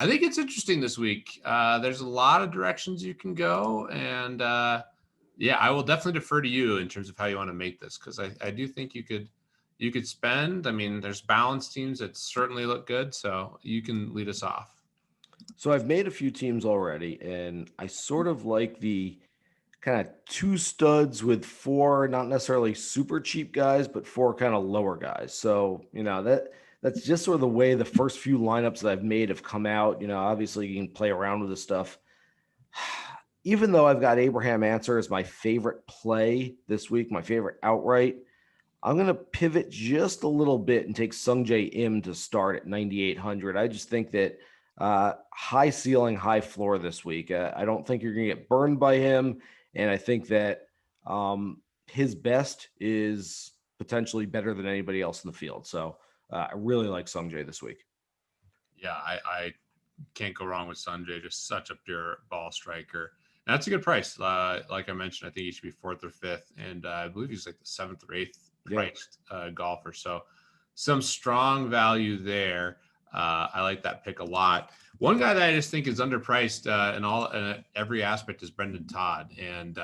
I think it's interesting this week. There's a lot of directions you can go, and yeah, I will definitely defer to you in terms of how you want to make this because I do think you could spend. I mean, there's balanced teams that certainly look good, so you can lead us off. So I've made a few teams already, and I sort of like the kind of two studs with four, not necessarily super cheap guys, but four kind of lower guys. So, that's just sort of the way the first few lineups that I've made have come out. Obviously you can play around with this stuff. Even though I've got Abraham Answer as my favorite play this week, my favorite outright, I'm going to pivot just a little bit and take Sungjae Im to start at 9,800. I just think that high ceiling, high floor this week. I don't think you're going to get burned by him. And I think that his best is potentially better than anybody else in the field. So I really like Sungjae this week. Yeah, I can't go wrong with Sanjay. Just such a pure ball striker. And that's a good price. Like I mentioned, I think he should be fourth or fifth, and I believe he's like the seventh or eighth priced golfer. So some strong value there. I like that pick a lot. One guy that I just think is underpriced in every aspect is Brendan Todd. And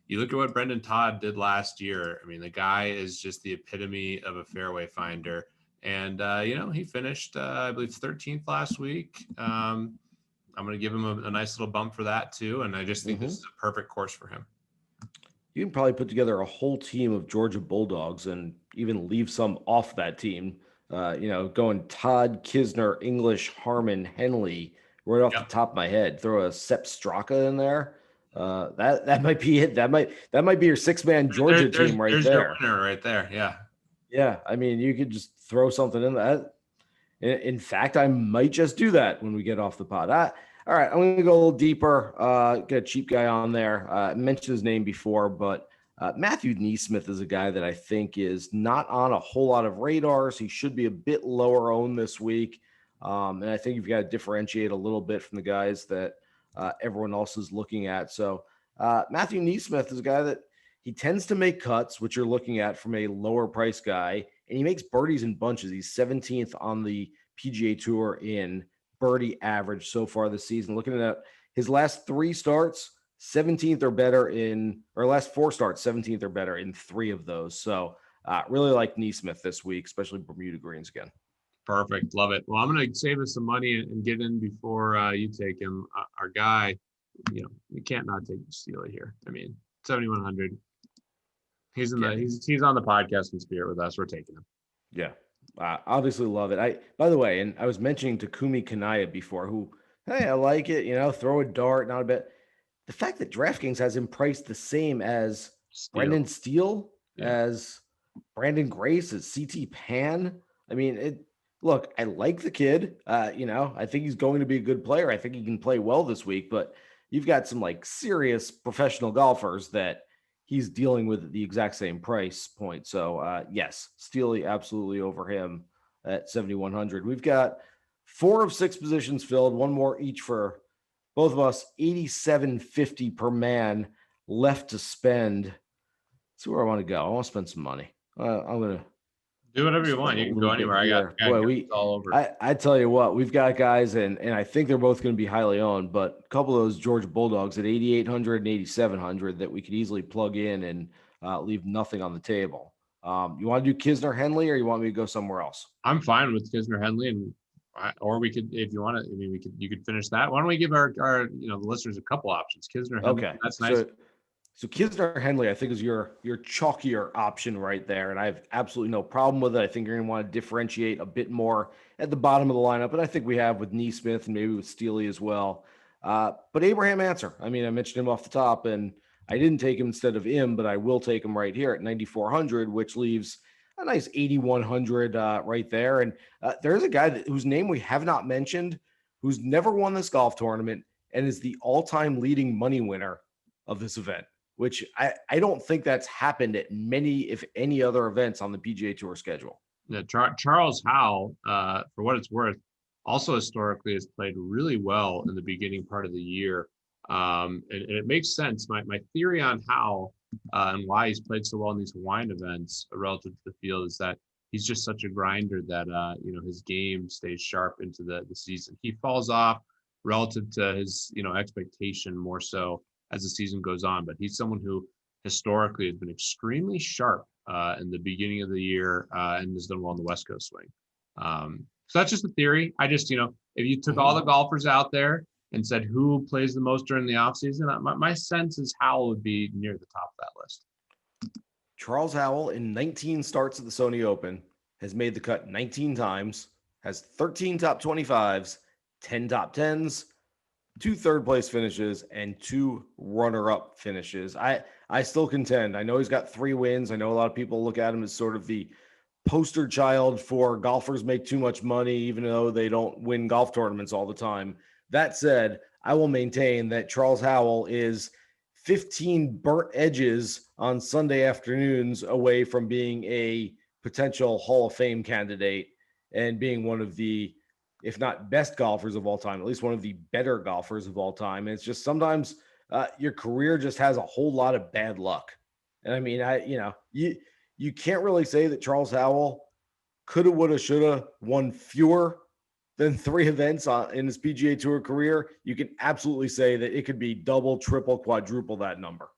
you look at what Brendan Todd did last year. I mean, the guy is just the epitome of a fairway finder. And he finished, I believe, 13th last week. I'm going to give him a nice little bump for that too. And I just think this is a perfect course for him. You can probably put together a whole team of Georgia Bulldogs and even leave some off that team. Going Todd, Kisner, English, Harmon, Henley, right off the top of my head. Throw a Sepp Straka in there. That might be it. That might be your 6-man Georgia team right there's there. Your winner right there. Yeah. Yeah. I mean, you could just throw something in that. In fact, I might just do that when we get off the pod. All right, I'm going to go a little deeper. Get a cheap guy on there. I mentioned his name before, but Matthew Neesmith is a guy that I think is not on a whole lot of radars. He should be a bit lower owned this week. And I think you've got to differentiate a little bit from the guys that everyone else is looking at. So Matthew Neesmith is a guy that he tends to make cuts, which you're looking at from a lower price guy, and he makes birdies in bunches. He's 17th on the PGA Tour in birdie average so far this season. Looking at his last 3 starts, 17th or better or last 4 starts, 17th or better in 3 of those. So really like Neesmith this week, especially Bermuda greens again. Perfect. Love it. Well, I'm going to save us some money and get in before you take him. Our guy, you can't not take Steely here. I mean, 7,100. He's he's on the podcast in spirit with us. We're taking him. Yeah. Obviously love it. By the way, and I was mentioning Takumi Kanaya before, who, hey, I like it, throw a dart, not a bit. The fact that DraftKings has him priced the same as Brendan Steele, as Brandon Grace, as CT Pan. I mean, look, I like the kid. I think he's going to be a good player. I think he can play well this week, but you've got some serious professional golfers that he's dealing with the exact same price point. So yes, Steely absolutely over him at 7,100. We've got 4 of 6 positions filled, one more each for both of us, 87.50 per man left to spend. Let's see where I want to go. I want to spend some money. I'm going to do whatever you want. You can go anywhere. I got all over. I tell you what, we've got guys, and I think they're both going to be highly owned, but a couple of those Georgia Bulldogs at 8,800 and 8,700 that we could easily plug in and leave nothing on the table. You want to do Kisner Henley, or you want me to go somewhere else? I'm fine with Kisner Henley, or we could, if you want to. I mean, you could finish that. Why don't we give our the listeners a couple options? Kisner Henley. Okay, that's nice. So Kisner Henley, I think, is your chalkier option right there, and I have absolutely no problem with it. I think you're going to want to differentiate a bit more at the bottom of the lineup, and I think we have with Neesmith and maybe with Steely as well. But Abraham Answer, I mean, I mentioned him off the top, and I didn't take him instead of him, but I will take him right here at 9,400, which leaves a nice 8,100 right there. And there's a guy whose name we have not mentioned, who's never won this golf tournament and is the all-time leading money winner of this event, which I don't think that's happened at many, if any, other events on the PGA Tour schedule. Yeah, Charles Howe, for what it's worth, also historically has played really well in the beginning part of the year. And it makes sense. My theory on Howe and why he's played so well in these Hawaiian events relative to the field is that he's just such a grinder that his game stays sharp into the season. He falls off relative to his expectation more so as the season goes on, but he's someone who historically has been extremely sharp in the beginning of the year and has done well in the West Coast swing. So that's just a theory. I just, if you took all the golfers out there and said who plays the most during the offseason, my sense is Howell would be near the top of that list. Charles Howell, in 19 starts at the Sony Open, has made the cut 19 times, has 13 top 25s, 10 top 10s, 2 third-place finishes, and 2 runner-up finishes. I still contend. I know he's got 3 wins. I know a lot of people look at him as sort of the poster child for golfers make too much money, even though they don't win golf tournaments all the time. That said, I will maintain that Charles Howell is 15 burnt edges on Sunday afternoons away from being a potential Hall of Fame candidate and being one of the, if not best golfers of all time, at least one of the better golfers of all time. And it's just sometimes your career just has a whole lot of bad luck. And I mean, you can't really say that Charles Howell coulda, woulda, shoulda won fewer than 3 events in his PGA Tour career. You can absolutely say that it could be double, triple, quadruple that number.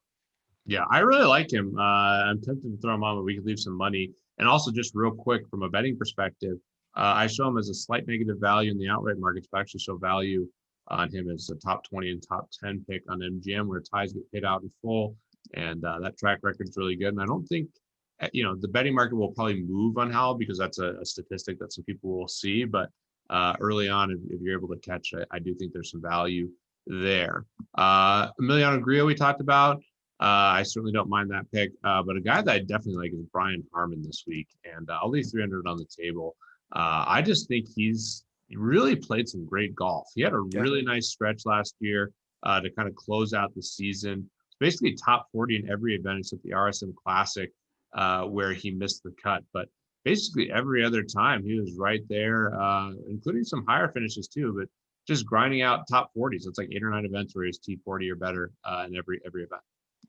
Yeah, I really like him. I'm tempted to throw him on, but we could leave some money. And also, just real quick, from a betting perspective, I show him as a slight negative value in the outright markets, but actually show value on him as a top 20 and top 10 pick on MGM, where ties get paid out in full. And that track record is really good. And I don't think, the betting market will probably move on Howell because that's a statistic that some people will see. But early on, if you're able to catch it, I do think there's some value there. Emiliano Grillo, we talked about. I certainly don't mind that pick. But a guy that I definitely like is Brian Harmon this week. And I'll leave 300 on the table. I just think he really played some great golf. He had a really nice stretch last year to kind of close out the season. It's basically top 40 in every event except the RSM Classic, where he missed the cut. But basically every other time he was right there, including some higher finishes too, but just grinding out top 40s. It's like 8 or 9 events where he's T40 or better in every event.